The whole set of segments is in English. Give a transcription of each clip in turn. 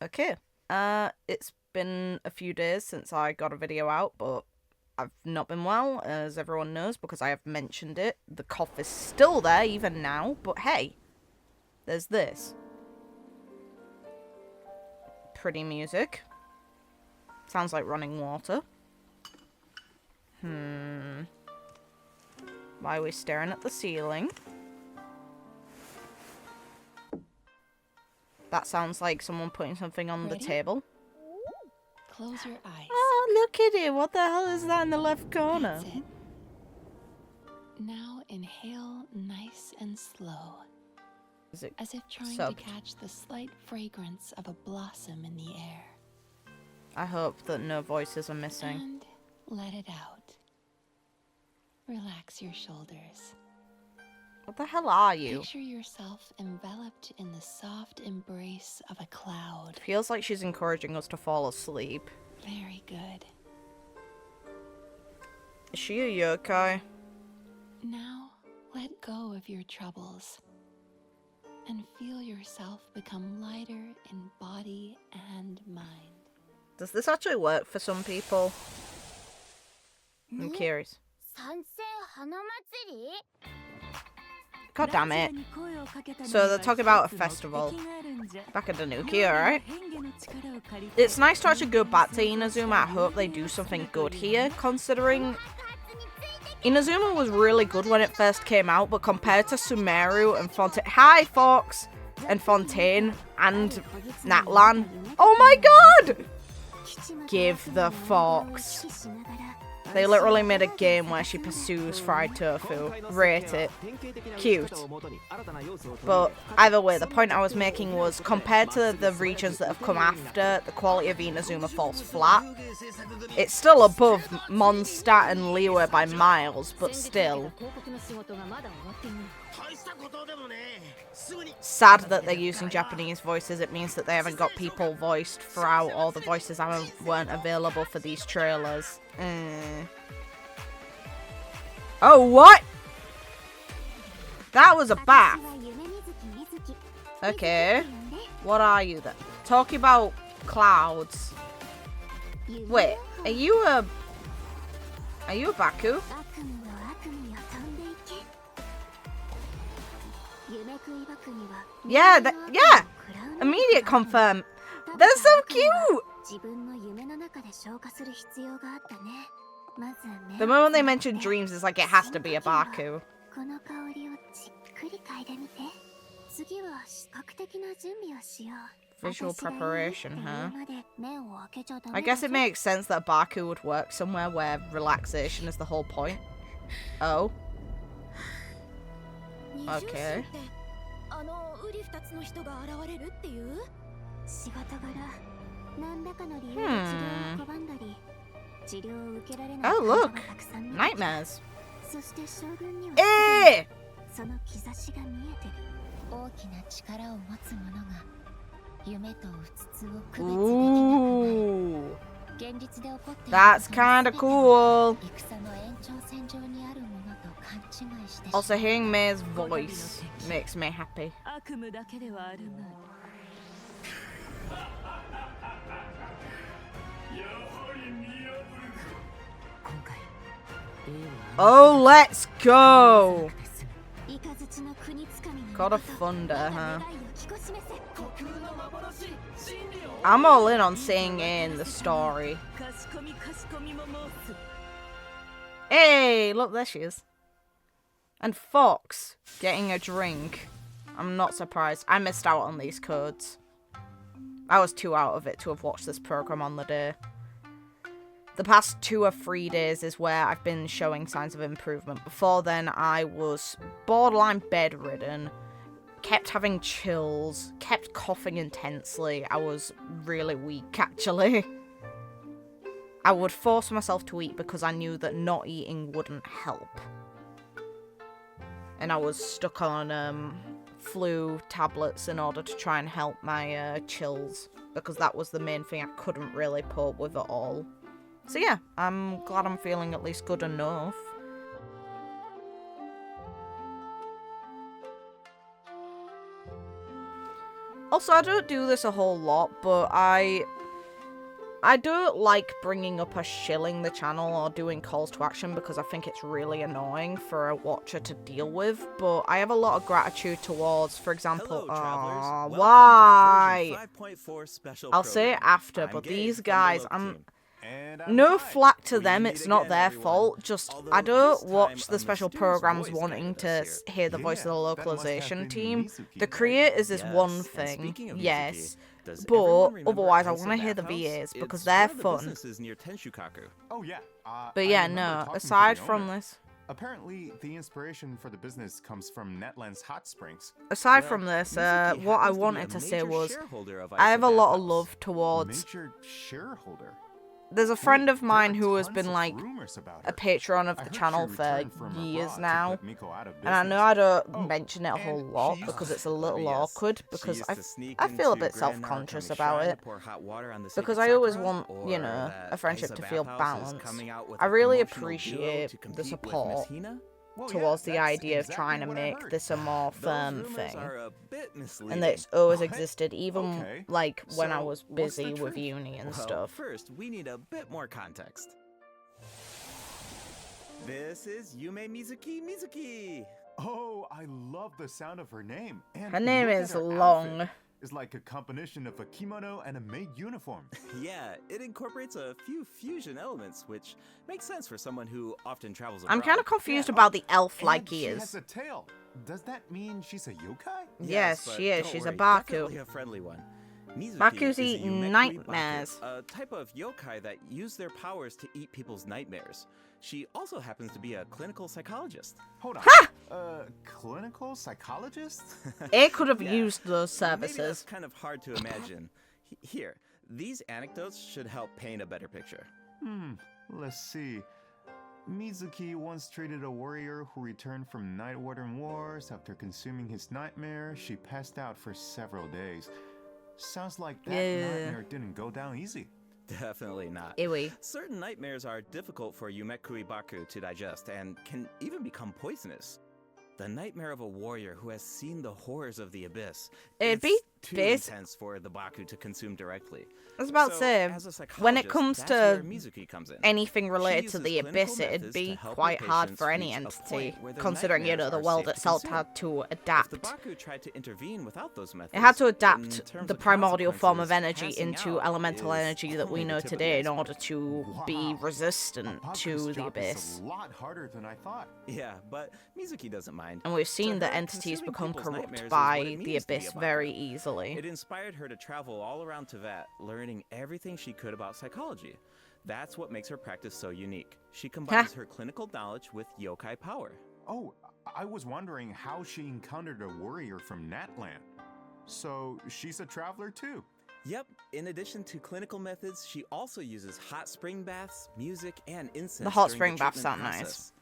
Okay. It's been a few days since I got a video out, but I've not been well, as everyone knows, because I have mentioned it. The cough is still there, even now, but hey, there's this. Pretty music. Sounds like running water. Why are we staring at the ceiling? That sounds like someone putting something on the table. Close your eyes. Oh, look at it. What the hell is that in the left corner? That's it. Now inhale nice and slow. Is it as if trying subbed? To catch the slight fragrance of a blossom in the air. I hope that no voices are missing. And let it out. Relax your shoulders. What the hell are you? Picture yourself enveloped in the soft embrace of a cloud. Feels like she's encouraging us to fall asleep. Very good. Is she a yokai? Now, let go of your troubles and feel yourself become lighter in body and mind. Does this actually work for some people? I'm curious. God damn it. So they're talking about a festival back at Danuki, alright? It's nice to actually go back to Inazuma. I hope they do something good here, considering Inazuma was really good when it first came out, but compared to Sumeru and Fontaine... Hi, Fox! And Fontaine and Natlan. Oh my god! Give the Fox. They literally made a game where she pursues fried tofu. Rate it. Cute. But either way, the point I was making was, compared to the regions that have come after, the quality of Inazuma falls flat. It's still above Mondstadt and Liyue by miles, but still. Sad that they're using Japanese voices. It means that they haven't got people voiced throughout, or the voices weren't available for these trailers. Oh, what? That was a bath. Okay. What are you then? Talking about clouds. Wait, are you a Baku? Yeah, yeah! Immediate confirm. They're so cute! The moment they mention dreams, it's like it has to be a Baku. Visual preparation, huh? I guess it makes sense that Baku would work somewhere where relaxation is the whole point. Oh. Okay. Oh, look! Nightmares. Eh! Ooh. That's kinda cool. Also, hearing Mei's voice makes me happy. Oh, let's go! God of Thunder, huh? I'm all in on seeing in the story. Hey, look, there she is. And Fox getting a drink. I'm not surprised. I missed out on these codes. I was too out of it to have watched this program on the day. The past 2 or 3 days is where I've been showing signs of improvement. Before then, I was borderline bedridden, kept having chills, kept coughing intensely. I was really weak, actually. I would force myself to eat because I knew that not eating wouldn't help. And I was stuck on flu tablets in order to try and help my chills, because that was the main thing I couldn't really cope with at all. So yeah, I'm glad I'm feeling at least good enough. Also, I don't do this a whole lot, but I don't like bringing up or shilling the channel or doing calls to action because I think it's really annoying for a watcher to deal with, but I have a lot of gratitude towards, for example, why? I'll say it after, but these guys, no flack to them, it's not their fault, just I don't watch the special programs wanting to hear the voice of the localization team. The creators is one thing, yes, but otherwise I want to hear the VAs because they're fun. Oh yeah. But yeah, no, aside from this... Apparently, the inspiration for the business comes from Netland's hot springs. Aside from this, what I wanted to say was, I have a lot of love towards... Major shareholder? There's a friend of mine who has been, like, a patron of the channel for years now, and I know I don't mention it a whole lot because it's a little awkward, because I feel a bit self-conscious about it, because I always want, you know, a friendship to feel balanced. I really appreciate the support towards the idea of trying to make this a more firm thing, and that it's always existed, even like when I was busy with uni and stuff. First, we need a bit more context. This is Yume Mizuki. Oh, I love the sound of her name. And Her name look at is her long. outfit. It's like a combination of a kimono and a maid uniform. Yeah, it incorporates a few fusion elements, which makes sense for someone who often travels abroad. I'm kind of confused about the elf-like She ears. has a tail. Does that mean she's a yokai? Yes, but she is. don't She's worry, a Baku. definitely a friendly one. Mizuki Bakus is a eat Yumekuri nightmares. Baku, a type of yokai that use their powers to eat people's nightmares. She also happens to be a clinical psychologist. Hold on. Clinical psychologist? It could have Yeah. used those Maybe that's services. kind of hard to imagine. Here, these anecdotes should help paint a better picture. Let's see. Mizuki once treated a warrior who returned from Night Warden Wars. After consuming his nightmare, she passed out for several days. Sounds like that nightmare didn't go down easy. Definitely not. Ewy. Certain nightmares are difficult for Yumekuri Baku to digest and can even become poisonous. The nightmare of a warrior who has seen the horrors of the abyss. It'd be too bas- intense for the Baku to consume directly. I was about to So, say, as a when it psychologist, comes that's to where Mizuki comes in. anything related She to the uses abyss, clinical it'd methods be to help quite her hard patients for any reach a entity, point where their considering, you know, nightmares the are world safe to itself consume. had to If the adapt. Baku tried to intervene without those methods, It had to in adapt terms the of primordial form of consequences, energy passing into out elemental is energy that we only the know tip of the today in iceberg. order to be resistant Baku's to the job abyss. is a lot harder than I thought. Yeah, but Mizuki doesn't mind. And we've To seen that her, entities consuming become people's corrupt nightmares is by what it the means to be abyss a Baku. very easily. It inspired her to travel all around Tibet, learning everything she could about psychology. That's what makes her practice so unique. She combines her clinical knowledge with yokai power. Oh, I was wondering how she encountered a warrior from Natland. So she's a traveler too. Yep, in addition to clinical methods, she also uses hot spring baths, music, and incense. The hot during spring baths treatment sound nice. process.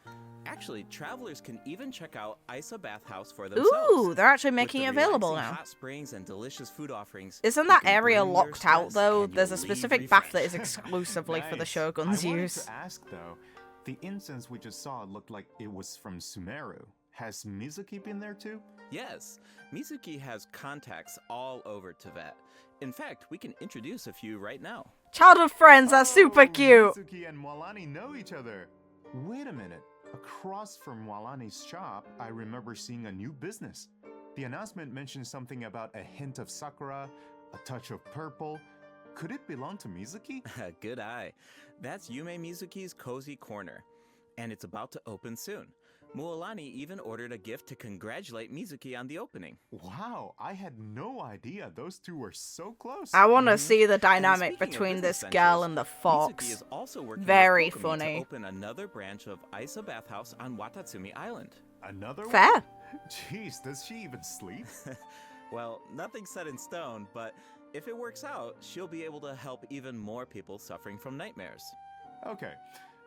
Actually, travelers can even check out Isa Bathhouse for themselves. Ooh, they're actually With making the it available relaxing now. Hot springs and delicious food offerings. Isn't you that can area bring your locked out stress though? and There's a you'll specific leave bath that is refreshed. exclusively for the Nice. Shogun's I wanted use. to ask though, the incense we just saw looked like it was from Sumeru. Has Mizuki been there too? Yes, Mizuki has contacts all over Tibet. In fact, we can introduce a few right now. Childhood friends are super Oh, cute. Mizuki and Walani know each other. Wait a minute. Across from Walani's shop, I remember seeing a new business. The announcement mentioned something about a hint of sakura, a touch of purple. Could it belong to Mizuki? Good eye. That's Yume Mizuki's Cozy Corner, and it's about to open soon. Mualani even ordered a gift to congratulate Mizuki on the opening. Wow, I had no idea those two were so close. I want to see the And dynamic speaking of between business this girl ventures, and the Mizuki fox. is also working Very with Kokomi funny. to open another branch of Isa Bathhouse on Watatsumi Island. Another Fair. one? Jeez, does she even sleep? Well, nothing's set in stone, but if it works out, she'll be able to help even more people suffering from nightmares. Okay,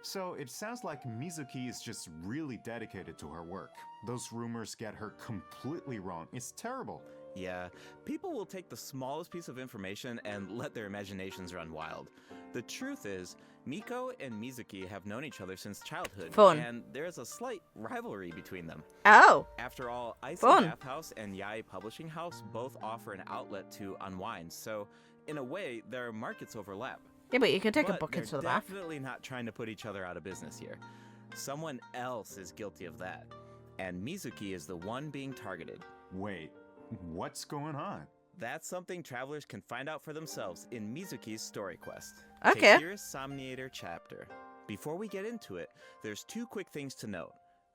so it sounds like Mizuki is just really dedicated to her work. Those rumors get her completely wrong. It's terrible. Yeah, people will take the smallest piece of information and let their imaginations run wild. The truth is, Miko and Mizuki have known each other since childhood, Fun. and there's a slight rivalry between them. Oh. After all, Icy Fun. Bath House and Yae Publishing House both offer an outlet to unwind, so in a way, their markets overlap. Yeah, but you can take a But bucket to they're the bath. definitely not trying to put each other out of business here. Someone else is guilty of that, and Mizuki is the one being targeted. Wait, what's going on? That's something travelers can find out for themselves in Mizuki's story quest. Okay. Tahira's Somniator chapter. Before we get into it, there's 2 quick things to note.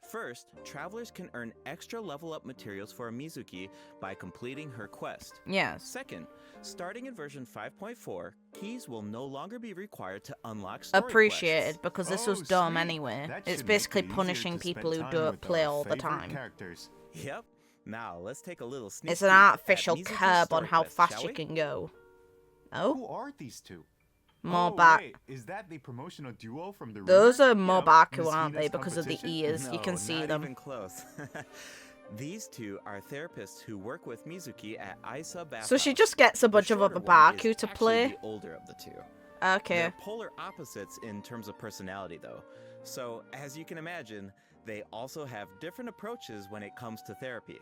First, travelers can earn extra level up materials for Mizuki by completing her quest. Yes. Second, starting in version 5.4, keys will no longer be required to unlock story Appreciated, quests. because this Oh, was dumb sweet. anyway. That It's should basically make it easier punishing to people who spend time don't with play our all the favorite time. Characters. Yep. Now, let's take a little sneak It's an peek at artificial Mizuki's curb on story how quest, fast shall you we? can go. Who Oh, are these two? Mobaku. Wait, is that the promotional duo from the Those rumor? are You know, Mobaku, Miss aren't they? Hina's Because of the competition? ears. You can No, see not them. even close. These two are therapists who work with Mizuki at Isa Bath So she House. just gets a The bunch of shorter other one is Baku to actually play. the older of the two. Okay. They're polar opposites in terms of personality, though. So, as you can imagine, they also have different approaches when it comes to therapy.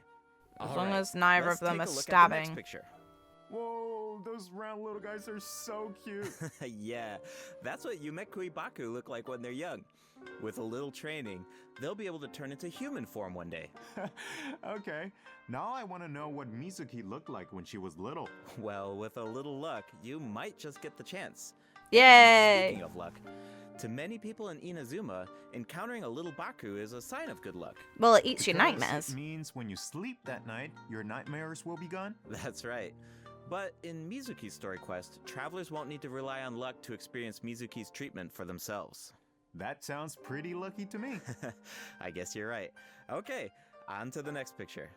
As All long right, as neither let's of them take are a look at the next stabbing. picture. Whoa, those round little guys are so cute. Yeah, that's what Yumekui Baku look like when they're young. With a little training, they'll be able to turn into human form one day. Okay, now I want to know what Mizuki looked like when she was little. Well, with a little luck, you might just get the chance. Yay! Speaking of luck, to many people in Inazuma, encountering a little Baku is a sign of good luck. Well, it eats your Because nightmares. It means when you sleep that night, your nightmares will be gone. That's right. But in Mizuki's story quest, travelers won't need to rely on luck to experience Mizuki's treatment for themselves. That sounds pretty lucky to me. I guess you're right. Okay, on to the next picture.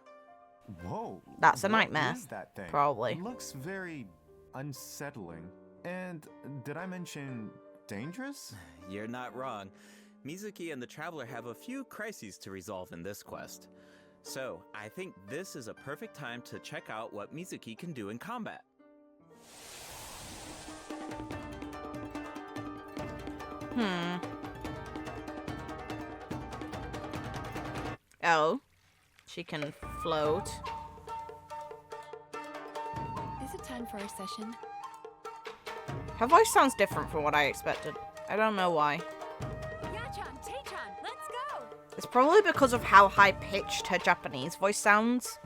Whoa. That's a what nightmare, is that thing? probably. It looks very unsettling. And did I mention dangerous? You're not wrong. Mizuki and the traveler have a few crises to resolve in this quest. So, I think this is a perfect time to check out what Mizuki can do in combat. Oh. She can float. Is it time for our session? Her voice sounds different from what I expected. I don't know why. Yachan, Taechan, let's go! It's probably because of how high-pitched her Japanese voice sounds.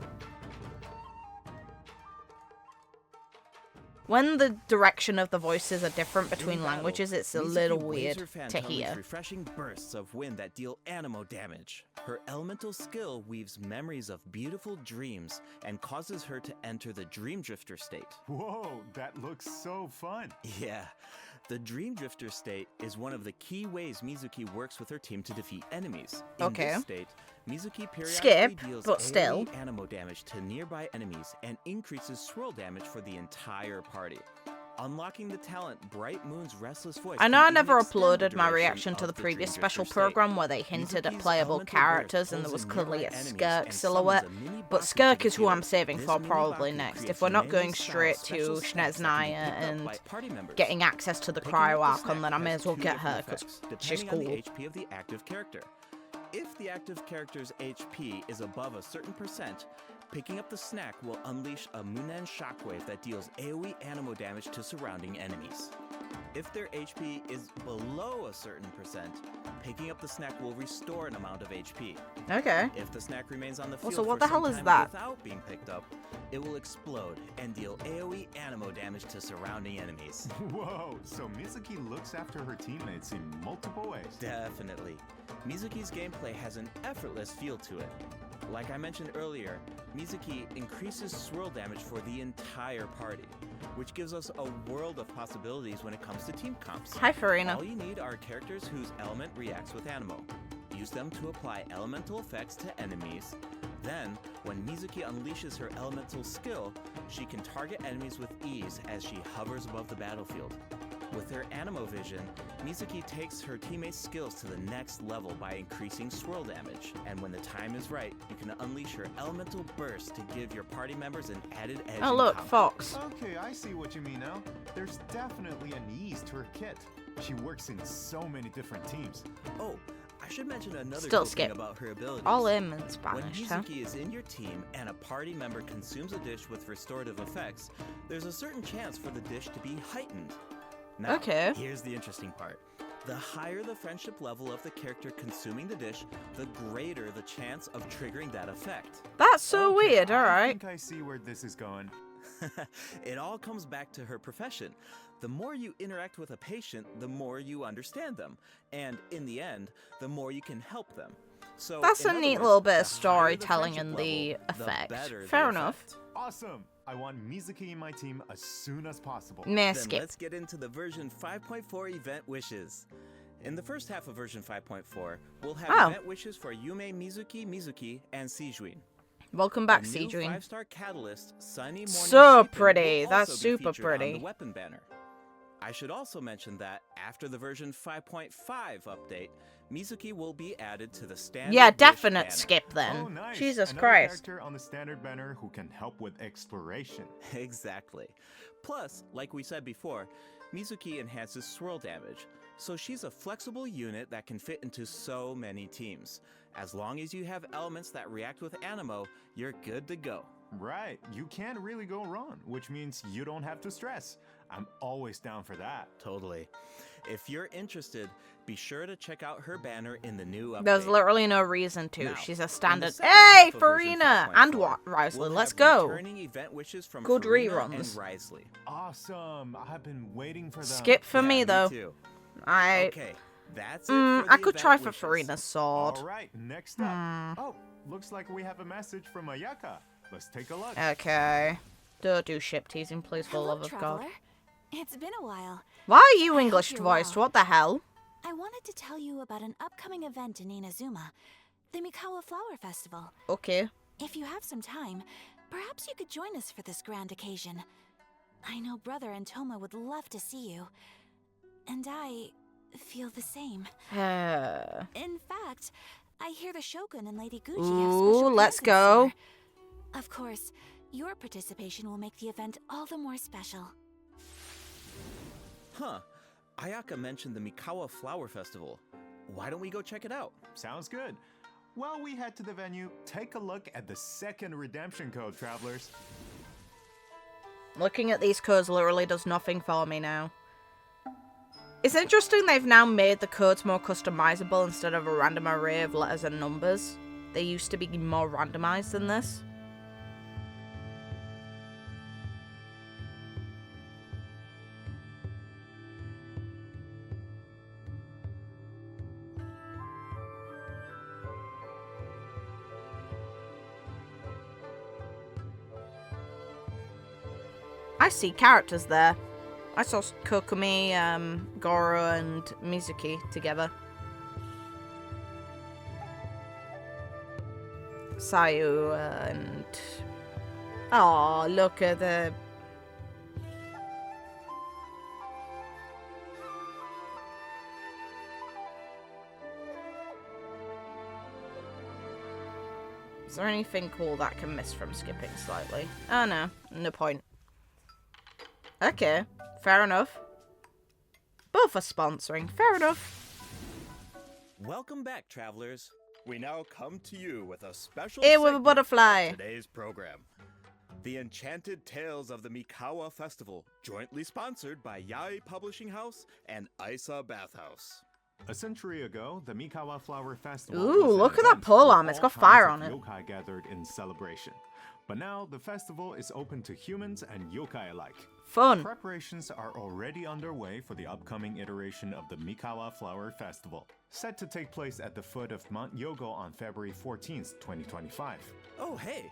When the direction of the voices are different between In battle, languages, it's a Mizuki little waves her weird fan to to unleash hear. refreshing bursts of wind that deal animo damage. Her elemental skill weaves memories of beautiful dreams and causes her to enter the Dream Drifter state. Whoa, that looks so fun. Yeah, the Dream Drifter state is one of the key ways Mizuki works with her team to defeat enemies. In Okay. this state, Mizuki periodically Skip, deals but still. AoE animo damage to nearby enemies and increases swirl damage for the entire party. Unlocking the talent Bright Moon's Restless Voice. I know can I even never extend the uploaded my duration reaction to of the Dream previous Drifter special state. program where they hinted at Mizuki's playable elemental characters burst and there pulls was in clearly a nearby enemies Skirk and silhouette. summons a mini But Baku to Skirk the is who I'm field. saving This for mini probably Baku next. creates If we're not many going style straight special to stats that can be Schneznaya picked up and by party members. getting access to the Picking up cryo the archon, snack then I may has as well two get different her because effects, she's depending cool. on the HP of the active character. If the active character's HP is above a certain percent, picking up the snack will unleash a Munen shockwave that deals AoE animo damage to surrounding enemies. If their HP is below a certain percent, picking up the snack will restore an amount of HP. Okay. If the snack remains on the field Also, what for the hell some is time that? without being picked up, it will explode and deal AoE animo damage to surrounding enemies. Whoa, so Mizuki looks after her teammates in multiple ways. Definitely. Mizuki's gameplay has an effortless feel to it. Like I mentioned earlier, Mizuki increases swirl damage for the entire party, which gives us a world of possibilities when it comes to team comps. Hi, Farina. All you need are characters whose element reacts with animo. Use them to apply elemental effects to enemies. Then, when Mizuki unleashes her elemental skill, she can target enemies with ease as she hovers above the battlefield. With her Animo vision, Mizuki takes her teammates' skills to the next level by increasing swirl damage. And when the time is right, you can unleash her elemental burst to give your party members an added edge. Oh in look, combat. Fox. Okay, I see what you mean now. There's definitely an ease to her kit. She works in so many different teams. Oh, I should mention another Still cool skip. thing about her abilities. All in When Spanish, huh? Mizuki is in your team and a party member consumes a dish with restorative effects, there's a certain chance for the dish to be heightened. Now, Okay. here's the interesting part. The higher the friendship level of the character consuming the dish, the greater the chance of triggering that effect. That's so Okay, weird, I alright. think I see where this is going. It all comes back to her profession. The more you interact with a patient, the more you understand them. And in the end, the more you can help them. So, That's in a other neat words, little bit of the higher the storytelling friendship in the level, effect. better the Fair enough. effect. Awesome! I want Mizuki in my team as soon as possible. Meh, Then skip. let's get into the version 5.4 event wishes. In the first half of version 5.4, we'll have Oh. event wishes for Yume Mizuki, and Sijuin. Welcome back, A new Seedream. 5-star catalyst, Sunny Morning So Shipping, pretty. will That's also be super featured on pretty. the weapon banner. I should also mention that after the version 5.5 update, Mizuki will be added to the standard Yeah, wish definite banner. skip then. Oh, nice. Jesus Another Christ. character on the standard banner who can help with exploration. Exactly. Plus, like we said before, Mizuki enhances swirl damage, so she's a flexible unit that can fit into so many teams. As long as you have elements that react with Animo, you're good to go. Right, you can't really go wrong, which means you don't have to stress. I'm always down for that. Totally. If you're interested, be sure to check out her banner in the new update. There's literally no reason to. Now, She's a in the standard. second Hey, half of version Farina! 5.4, And what? Risley, we'll let's have go. returning event wishes from Good Farina and reruns. Risley. Awesome, I've been waiting for them. Skip for Yeah, me, though. Too. I. Okay, that's it Mm, for I the could event try for wishes. Farina's sword. Alright, next up. Oh, looks like we have a message from Ayaka. Let's take a look. Okay. Don't do ship teasing, please, for the Hello, love of God. traveler. It's been a while. Why are you I hope English you're voiced? well. What the hell? I wanted to tell you about an upcoming event in Inazuma, the Mikawa Flower Festival. Okay. If you have some time, perhaps you could join us for this grand occasion. I know Brother and Toma would love to see you. And I feel the same. In fact, I hear the Shogun and Lady Gucci have Ooh, special let's plans in go. store. Of course, your participation will make the event all the more special. Huh. Ayaka mentioned the Mikawa Flower Festival. Why don't we go check it out? Sounds good. While we head to the venue, take a look at the second redemption code, travelers. Looking at these codes literally does nothing for me now. It's interesting they've now made the codes more customizable instead of a random array of letters and numbers. They used to be more randomized than this. I see characters there. I saw Kokumi, Goro, and Mizuki together. Sayu and... Oh, look at the... Is there anything cool that I can miss from skipping slightly? Oh no, no point. Okay, fair enough. Both are sponsoring, fair enough. Welcome back, travelers. We now come to you with a special Here with a segment butterfly. of today's program. The Enchanted Tales of the Mikawa Festival, jointly sponsored by Yae Publishing House and Isa Bathhouse. A century ago, the Mikawa Flower Festival Ooh, was an look at that event pole where arm, it's all got fire kinds on of it. yokai gathered in celebration. But now, the festival is open to humans and yokai alike. Fun. Preparations are already underway for the upcoming iteration of the Mikawa Flower Festival, set to take place at the foot of Mount Yogo on February 14th, 2025. Oh, hey,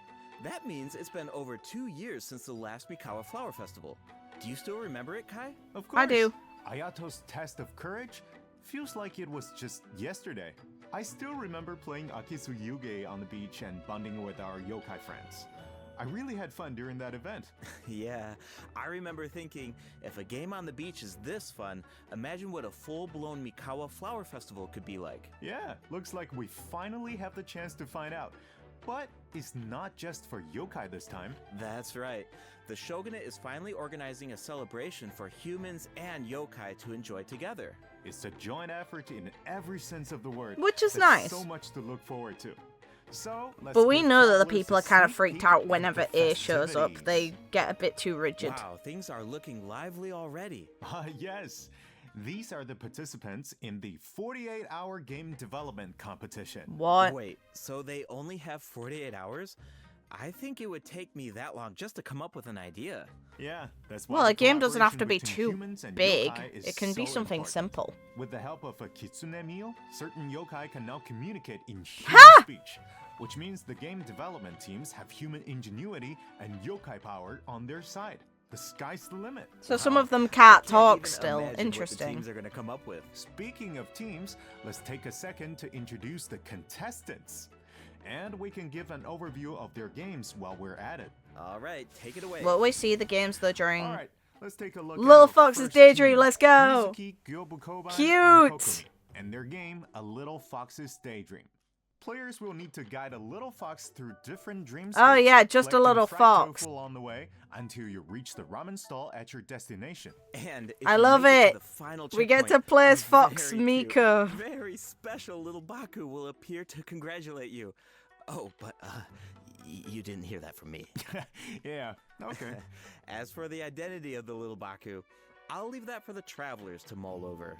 that means it's been over 2 years since the last Mikawa Flower Festival. Do you still remember it, Kai? Of course, I do. Ayato's test of courage feels like it was just yesterday. I still remember playing Akisu Yuge on the beach and bonding with our yokai friends. I really had fun during that event. Yeah, I remember thinking, if a game on the beach is this fun, imagine what a full-blown Mikawa Flower Festival could be like. Yeah, looks like we finally have the chance to find out. But it's not just for yokai this time. That's right. The Shogunate is finally organizing a celebration for humans and yokai to enjoy together. It's a joint effort in every sense of the word. Which is There's nice. so much to look forward to. So, let's But we give know that the travelers people a are kind of sneak freaked peek out of whenever the A shows up. festivities. They get a bit too rigid. Wow, things are looking lively already. Yes. These are the participants in the 48-hour game development competition. What? Wait, so they only have 48 hours? I think it would take me that long just to come up with an idea. Yeah, that's why Well, the a game doesn't have to collaboration be between too humans and big. yokai is It can be so something important. simple. With the help of a kitsune meal, certain yokai can now communicate in human Ha! speech, which means the game development teams have human ingenuity and yokai power on their side. The sky's the limit. So some Wow, of them I can't can't talk even still. imagine what the Interesting. teams are going to come up with. Speaking of teams, let's take a second to introduce the contestants. And we can give an overview of their games while we're at it. All right, take it away. Well, we see the games though during. All right, let's take a look Little at the Fox's first Daydream, team, let's go! Mizuki, Gyobukoban, Cute! And Kokomi, and their game, A Little Fox's Daydream. Players will need to guide a little fox through different dream Oh, states, yeah, just a collecting little fried fox. tofu on the way until you reach the ramen stall at your destination. And if I you love make it. to the final We get to checkpoint, play a as Fox very cute, Miko. Very special little Baku will appear to congratulate you. Oh, but you didn't hear that from me. Yeah, okay. As for the identity of the little Baku, I'll leave that for the travelers to mull over.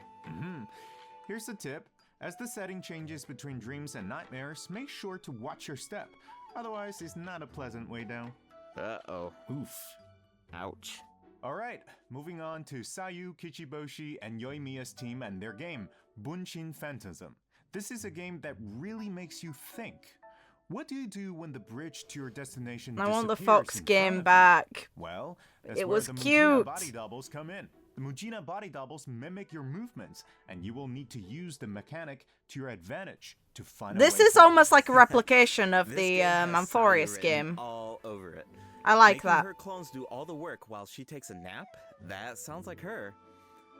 Here's the tip. As the setting changes between dreams and nightmares, make sure to watch your step. Otherwise, it's not a pleasant way down. Uh-oh. Oof. Ouch. Alright, moving on to Sayu, Kichiboshi, and Yoimiya's team and their game, Bunshin Phantasm. This is a game that really makes you think. What do you do when the bridge to your destination I want the disappears Fox in game front of you? back. Well, that's It where was the Mujina cute. body doubles come in. The Mujina body doubles mimic your movements, and you will need to use the mechanic to your advantage to find a This way is forward. almost like a replication of This the game has Amphoreus Sayu written game. all over it. I like Making that. her clones do all the work while she takes a nap? That sounds like her.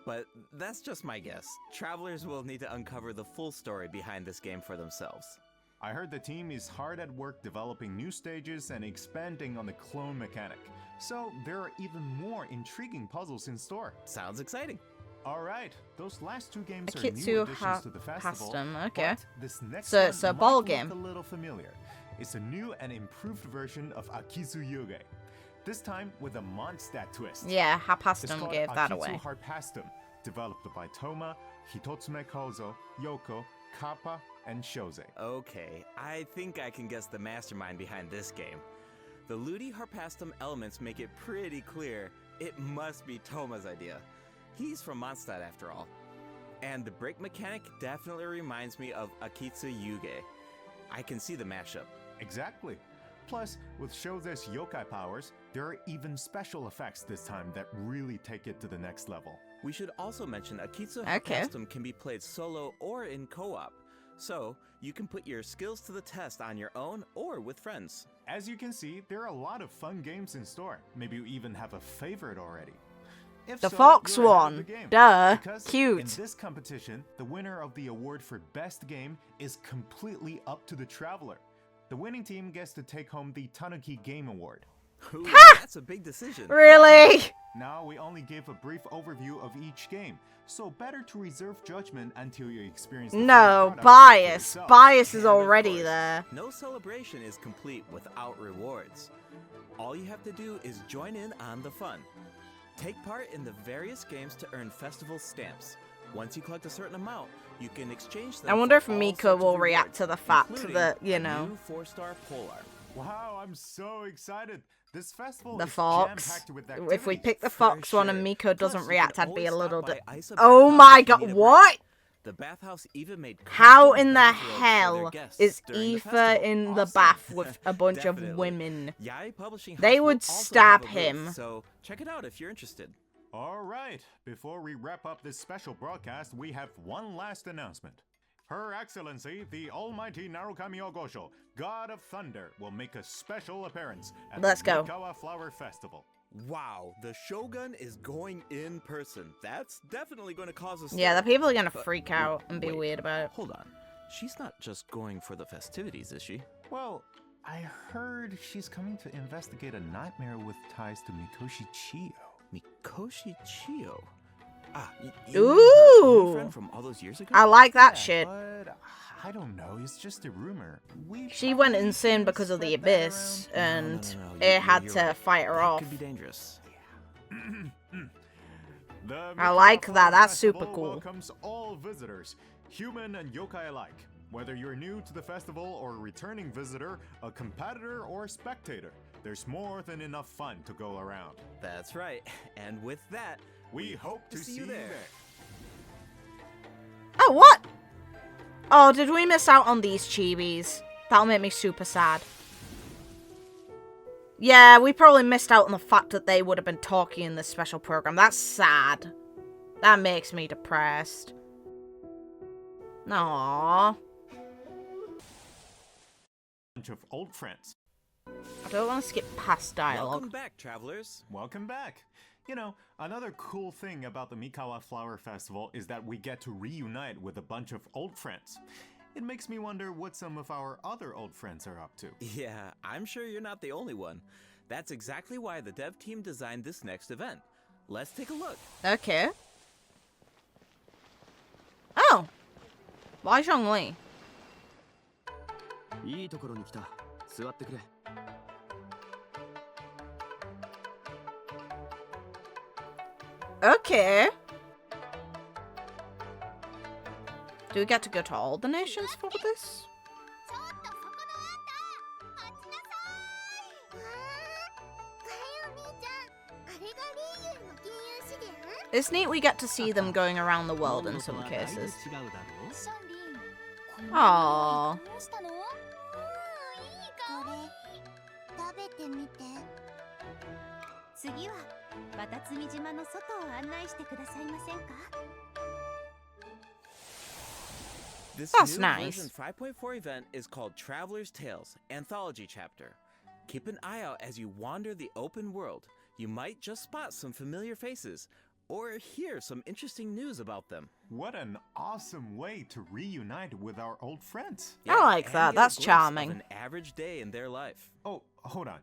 But that's just my guess. Travelers will need to uncover the full story behind this game for themselves. I heard the team is hard at work developing new stages and expanding on the clone mechanic. So there are even more intriguing puzzles in store. Sounds exciting. Alright, those last two games are Akitsu new additions to the festival. Hastem, okay. But this next So one it's a might ball look game. a little familiar. It's a new and improved version of Akizu Yuge. This time with a Mondstadt twist. Yeah, It's Hapastum called gave that Akitsu away. Harpastum, developed by Toma, Hitotsume Kozo, Yoko, Kappa, and Shoze. Okay, I think I can guess the mastermind behind this game. The Ludi Harpastum elements make it pretty clear it must be Toma's idea. He's from Mondstadt after all. And the break mechanic definitely reminds me of Akitsu Yuge. I can see the mashup. Exactly. Plus, with Shoze's yokai powers, there are even special effects this time that really take it to the next level. We should also mention Akitsu Okay. Harpastum can be played solo or in co-op. So, you can put your skills to the test on your own or with friends. As you can see, there are a lot of fun games in store. Maybe you even have a favorite already. If The so, Fox you're ahead of one. the game. Duh. Because Cute. in this competition, the winner of the award for best game is completely up to the traveler. The winning team gets to take home the Tanuki Game Award. Ooh, that's a big decision. Really? Now we only gave a brief overview of each game, so better to reserve judgment until you experience the No, final product for bias. yourself. Bias is And of already course, there. No celebration is complete without rewards. All you have to do is join in on the fun. Take part in the various games to earn festival stamps. Once you collect a certain amount, you can exchange them I wonder for if all Miko sorts of will react rewards, to the fact including that, you a know, new 4-star polearm. Wow, I'm so excited. This festival the is fox. jam-packed with If we activities. pick the For fox one and sure. Miko Plus, doesn't you react, can I'd be a always little stop bit. by Isa Oh Bathhouse my if you god, need a break. what? The bathhouse even made How custom in the bathrobes for their hell guests is during the Aoife festival. in the Awesome. bath with a bunch of Definitely. women? Yai Publishing They House will would also stab have a booth, him. So check it out if you're interested. All right, before we wrap up this special broadcast, we have one last announcement. Her Excellency, the Almighty Narukami Ogosho, God of Thunder, will make a special appearance at Let's the go. Mikawa Flower Festival. Wow, the Shogun is going in person. That's definitely going to cause a stir. Yeah, the people are gonna freak out and be wait, weird about it. Hold on. She's not just going for the festivities, is she? Well, I heard she's coming to investigate a nightmare with ties to Mikoshi Chiyo. Mikoshi Chiyo. Ah, Ooh. her friend from all those years ago? I like that shit. But I don't know, it's just a rumor. She went insane because of the abyss, and it had to fight her off. Could be dangerous. I like that. That's super cool. Welcomes all visitors, human and yokai alike. Whether you're new to the festival or a returning visitor, a competitor or a spectator, there's more than enough fun to go around. That's right. And with that, We hope to see you there. Oh, what? Oh, did we miss out on these chibis? That'll make me super sad. Yeah, we probably missed out on the fact that they would have been talking in this special program. That's sad. That makes me depressed. Aww. Bunch of old friends. I don't want to skip past dialogue. welcome back, travelers. Welcome back. You know, another cool thing about the Mikawa Flower Festival is that we get to reunite with a bunch of old friends. It makes me wonder what some of our other old friends are up to. Yeah, I'm sure you're not the only one. That's exactly why the dev team designed this next event. Let's take a look. Okay. Oh. Why Zhongli? いいところに来た。座ってくれ。Okay. Do we get to go to all the nations for this? It's neat we get to see them going around the world in some cases. Aww. 次は渡積島の外を案内してくださいませんか This That's new nice. version 5.4 event is called Traveler's Tales Anthology Chapter. Keep an eye out as you wander the open world. You might just spot some familiar faces or hear some interesting news about them. What an awesome way to reunite with our old friends. I like and that. get a That's glimpse charming. Of an average day in their life. Oh, hold on.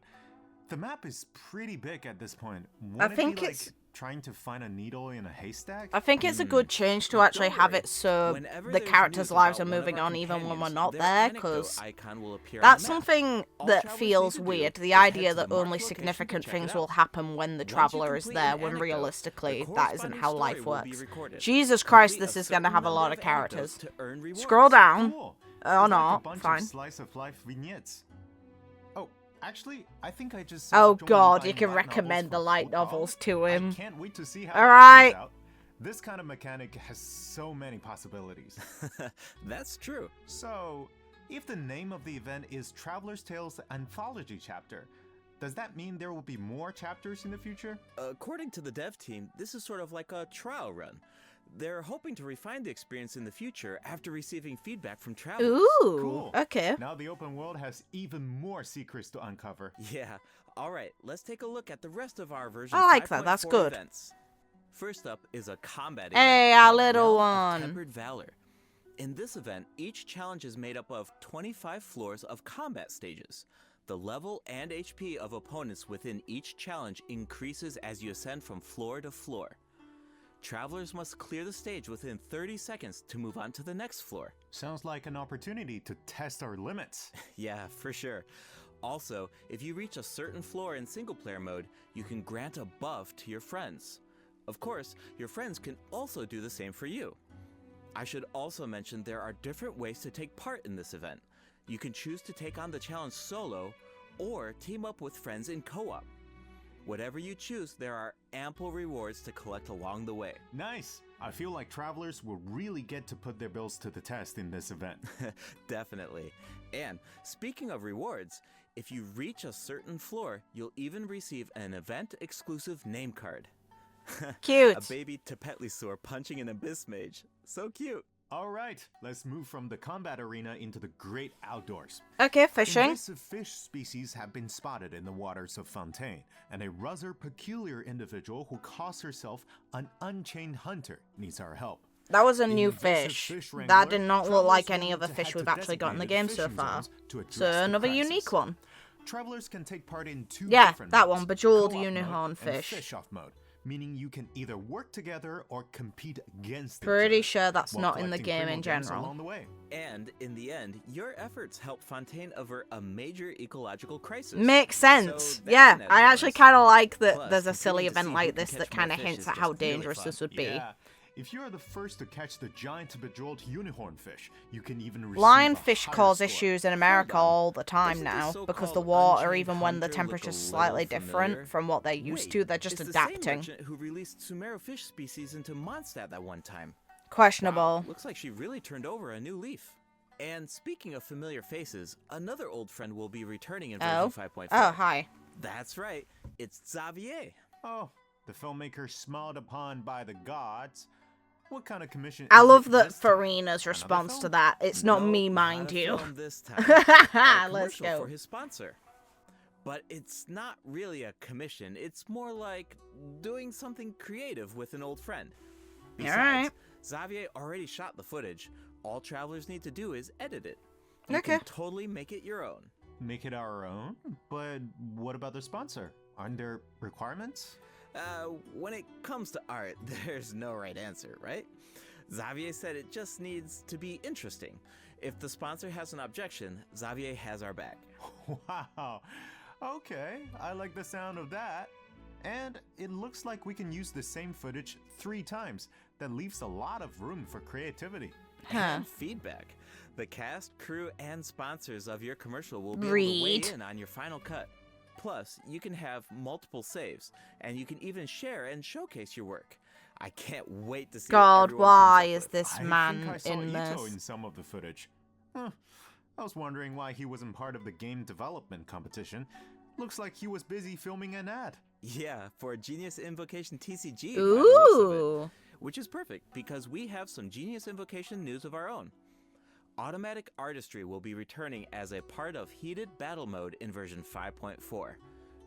The map is pretty big at this point. I Won't it think be like it's- trying to find a needle in a haystack? I think it's a good change to actually Don't have worry. it so Whenever the there's characters' news lives are about one of moving our on even when we're companions, not their there, anecdote because icon will appear on that's the map. something All that travelers feels need to do weird. The is head idea to that the marked only location significant to check things it will out. happen when the Once you traveler is complete there, an when anecdote, realistically the that isn't corresponding how story life will be works. recorded. Jesus Christ, Complete this a is gonna certain have a number lot of anecdotes characters. to earn rewards. Scroll down. Cool. Oh It's like no, a bunch fine. of slice of life vignettes. Oh, actually, I think I just Oh saw Joey god, buying you can light recommend the novels for light Hotel. novels to I him. can't wait to see how All that right. turns out. This kind of mechanic has so many possibilities. That's true. So, if the name of the event is Traveler's Tales Anthology Chapter, does that mean there will be more chapters in the future? According to the dev team, this is sort of like a trial run. They're hoping to refine the experience in the future after receiving feedback from travelers. Ooh, Cool. okay. Now the open world has even more secrets to uncover. Yeah. All right, let's take a look at the rest of our version. I like that, that's 5.4 good. Events. First up is a combat Hey, event our called little Realm of one. Tempered Valor. In this event, each challenge is made up of 25 floors of combat stages. The level and HP of opponents within each challenge increases as you ascend from floor to floor. Travelers must clear the stage within 30 seconds to move on to the next floor. Sounds like an opportunity to test our limits. Yeah, for sure. Also, if you reach a certain floor in single-player mode, you can grant a buff to your friends. Of course, your friends can also do the same for you. I should also mention there are different ways to take part in this event. You can choose to take on the challenge solo, or team up with friends in co-op. Whatever you choose, there are ample rewards to collect along the way. Nice! I feel like travelers will really get to put their bills to the test in this event. Definitely. And speaking of rewards, if you reach a certain floor, you'll even receive an event-exclusive name card. Cute. A baby Tepetlisaur punching an abyss mage. So cute. All right, let's move from the combat arena into the great outdoors. Okay, fishing. Invasive fish species have been spotted in the waters of Fontaine, and a rather peculiar individual who calls herself an unchained hunter needs our help. That was a The new invasive fish. wrangler, That did not look like travelers any will other need to fish head we've to actually got in the designated game so fishing far. zones to address So the another crisis. unique one. Travelers can take part in two Yeah, different that modes, one, Bejeweled co-op mode Unicorn and fish. fish-off mode, meaning you can either work together or compete against each Pretty other, sure that's while not in the collecting game primo in gems general. along the way. And in the end, your efforts help Fontaine avert a major ecological crisis. Makes sense. So that's Yeah, an added I actually bonus. kind of like that Plus, there's a competing silly to event see who like can this catch that more kind of fish hints is at how just really dangerous fun. this would be. Yeah. If you are the first to catch the giant bejeweled unicorn fish, you can even receive Lionfish a higher cause score. issues in America Hold on. all the time Doesn't now this because the so-called water, unchained even when the hunter look temperature's a slightly little different familiar? from what they're used to, they're just it's the same adapting. merchant who released Sumeru fish species into Mondstadt that one time. Questionable. Wow, looks like she really turned over a new leaf. And speaking of familiar faces, another old friend will be returning in version 5.4. Oh, hi. That's right, it's Xavier. Oh, the filmmaker smiled upon by the gods. What kind of commission I is love it that this time? Farina's Another response to film? that. It's not No, me, not mind a you. film this time. A Let's commercial go. for his sponsor. But it's not really a commission. It's more like doing something creative with an old friend. Besides, Alright. Xavier already shot the footage. All travelers need to do is edit it. Okay. You can totally make it your own. Make it our own? But what about the sponsor? Aren't there requirements? When it comes to art, there's no right answer, right? Xavier said it just needs to be interesting. If the sponsor has an objection, Xavier has our back. Wow. Okay, I like the sound of that. And it looks like we can use the same footage 3 times. That leaves a lot of room for creativity. Huh. And feedback. The cast, crew, and sponsors of your commercial will be able to Read. weigh in on your final cut. Plus, you can have multiple saves, and you can even share and showcase your work. I can't wait to see what God, everyone why comes is up with. this I man think I saw in Ito this? in some of the footage. Huh. I was wondering why he wasn't part of the game development competition. Looks like he was busy filming an ad. Yeah, for Genius Invocation TCG, by the looks of it. Ooh. Which is perfect, because we have some Genius Invocation news of our own. Automatic Artistry will be returning as a part of Heated Battle Mode in version 5.4.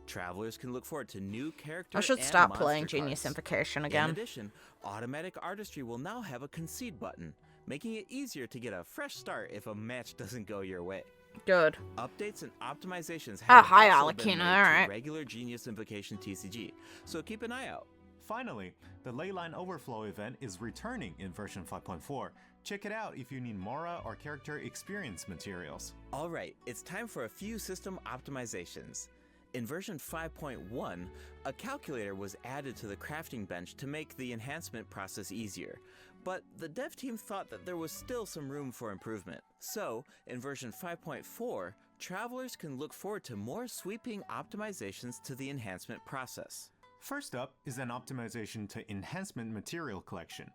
Travelers can look forward to new character I should and start monster playing Genius cards. Invocation In again. addition, Automatic Artistry will now have a concede button, making it easier to get a fresh start if a match doesn't go your way. Good. Updates and optimizations Oh, have hi, also been Alakina, made alright. to regular Genius Invocation TCG, so keep an eye out. Finally, the Leyline Overflow event is returning in version 5.4. Check it out if you need Mora or character experience materials. Alright, it's time for a few system optimizations. In version 5.1, a calculator was added to the crafting bench to make the enhancement process easier, but the dev team thought that there was still some room for improvement. So, in version 5.4, travelers can look forward to more sweeping optimizations to the enhancement process. First up is an optimization to enhancement material collection.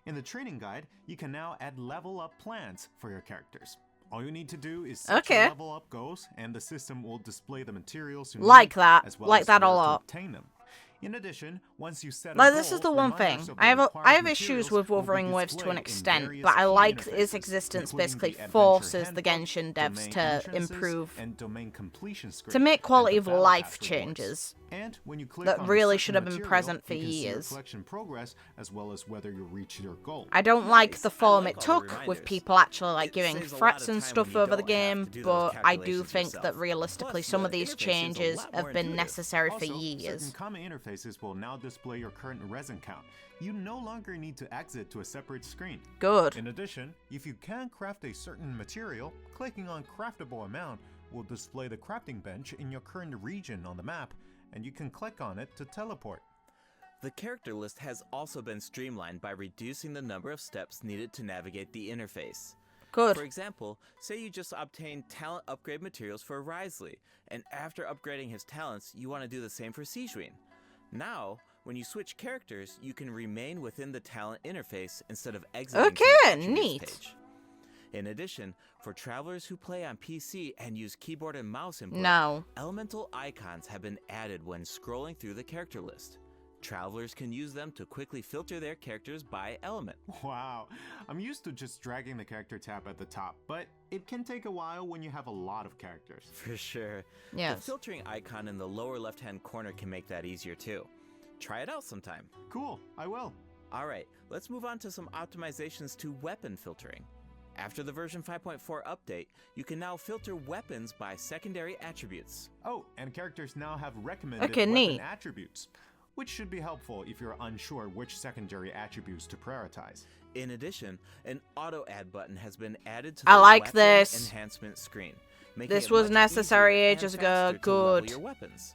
In the training guide, you can now add level up plans for your characters. All you need to do is set Okay. your level up goals, and the system will display the materials you Like need, that. as well Like as that a where to lot. obtain them. In addition, once you set a Like, this goal, is the one reminders thing. of I the have required issues materials with will be Wuthering Waves to displayed an in extent, various but I key like its interfaces, existence including basically the Adventure forces the Handbook, Genshin devs domain to entrances, improve, and domain completion to screen, make and quality the of Battle life Pass rewards. changes And when you click that on a really certain should have been material, present for you can see your years. collection progress as well as whether you reach your goal. I don't like Nice. the I form like it all the took with reminders. people actually like It giving saves a lot threats of and time stuff when you over the don't have game, to do those but I do calculations think that yourself. realistically Plus, some of the these interface is a changes lot have more been intuitive. necessary for Also, years. certain common interfaces will now display your current resin count. You no longer need to exit to a separate screen. Good. In addition, if you can craft a certain material, clicking on craftable amount will display the crafting bench in your current region on the map, and you can click on it to teleport. The character list has also been streamlined by reducing the number of steps needed to navigate the interface. Good. For example, say you just obtained talent upgrade materials for Risley, and after upgrading his talents, you want to do the same for Sijuin. Now, when you switch characters, you can remain within the talent interface instead of exiting to the Okay, attributes neat. page. In addition, for travelers who play on PC and use keyboard and mouse input, No. elemental icons have been added when scrolling through the character list. Travelers can use them to quickly filter their characters by element. Wow, I'm used to just dragging the character tab at the top, but it can take a while when you have a lot of characters. For sure. Yes. The filtering icon in the lower left-hand corner can make that easier too. Try it out sometime. Cool, I will. Alright, let's move on to some optimizations to weapon filtering. After the version 5.4 update, you can now filter weapons by secondary attributes. Oh, and characters now have recommended Okay, weapon neat. attributes, which should be helpful if you're unsure which secondary attributes to prioritize. In addition, an auto add button has been added to the I like weapon this. enhancement screen. Making This it was much necessary easier and ages ago. faster to level Good. your weapons.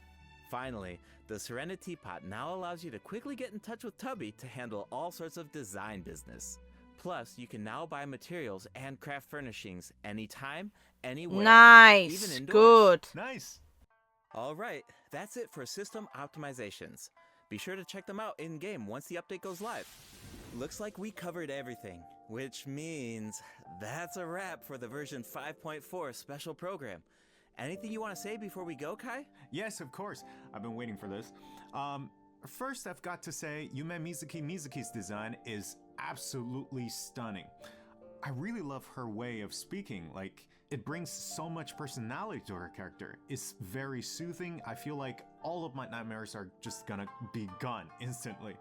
Finally, the Serenity Pot now allows you to quickly get in touch with Tubby to handle all sorts of design business. Plus, you can now buy materials and craft furnishings anytime, anywhere, even Nice. indoors. Good. Nice! Alright, that's it for system optimizations. Be sure to check them out in-game once the update goes live. Looks like we covered everything, which means that's a wrap for the version 5.4 special program. Anything you want to say before we go, Kai? Yes, of course. I've been waiting for this. First, I've got to say, Yume Mizuki's design is absolutely stunning. I really love her way of speaking. Like, it brings so much personality to her character. It's very soothing. I feel like all of my nightmares are just gonna be gone instantly.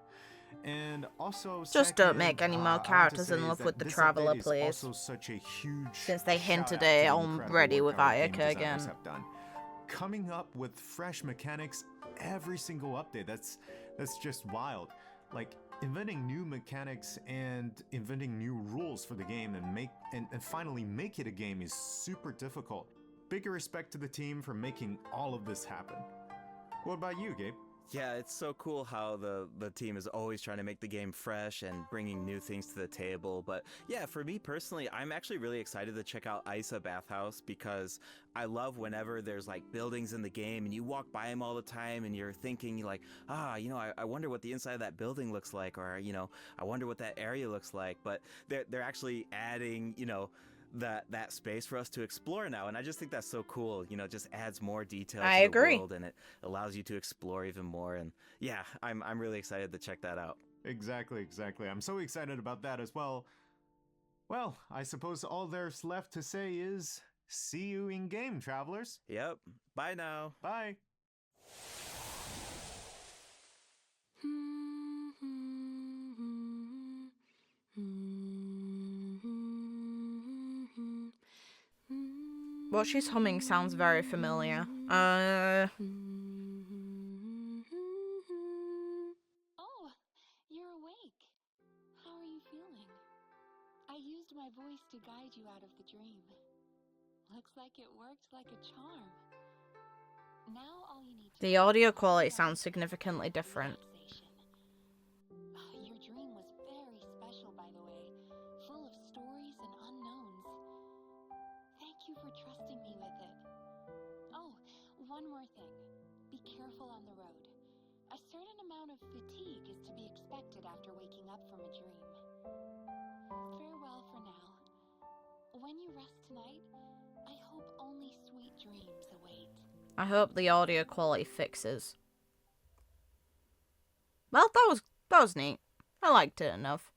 And also, Just don't second, make any more I want to characters say in is love that with the this Traveler, update is please. also such a huge Since they hinted shout-out to it the incredible already work with our game Ayaka designers again. have done. Coming up with fresh mechanics every single update, that's just wild. Like, inventing new mechanics and inventing new rules for the game and finally make it a game is super difficult. Big respect to the team for making all of this happen. What about you, Gabe? Yeah, it's so cool how the team is always trying to make the game fresh and bringing new things to the table. But yeah, for me personally, I'm actually really excited to check out Isa Bathhouse because I love whenever there's like buildings in the game and you walk by them all the time and you're thinking like, I wonder what the inside of that building looks like, or, I wonder what that area looks like. But they're actually adding, that space for us to explore now, and I just think that's so cool. Just adds more detail I to agree. the world, and it allows you to explore even more. And yeah, I'm really excited to check that out. Exactly. I'm so excited about that as well. Well, I suppose all there's left to say is see you in game, travelers. Yep. Bye now. Bye. What she's humming sounds very familiar. Oh, you're awake. How are you feeling? I used my voice to guide you out of the dream. Looks like it worked like a charm. Now all you need to The audio quality sounds significantly different. relaxation. Your dream was very special, by the way, full of stories and unknowns. Thank you for trusting me with it. Oh, one more thing. Be careful on the road. A certain amount of fatigue is to be expected after waking up from a dream. Farewell for now. When you rest tonight, I hope only sweet dreams await. I hope the audio quality fixes. Well, that was neat. I liked it enough.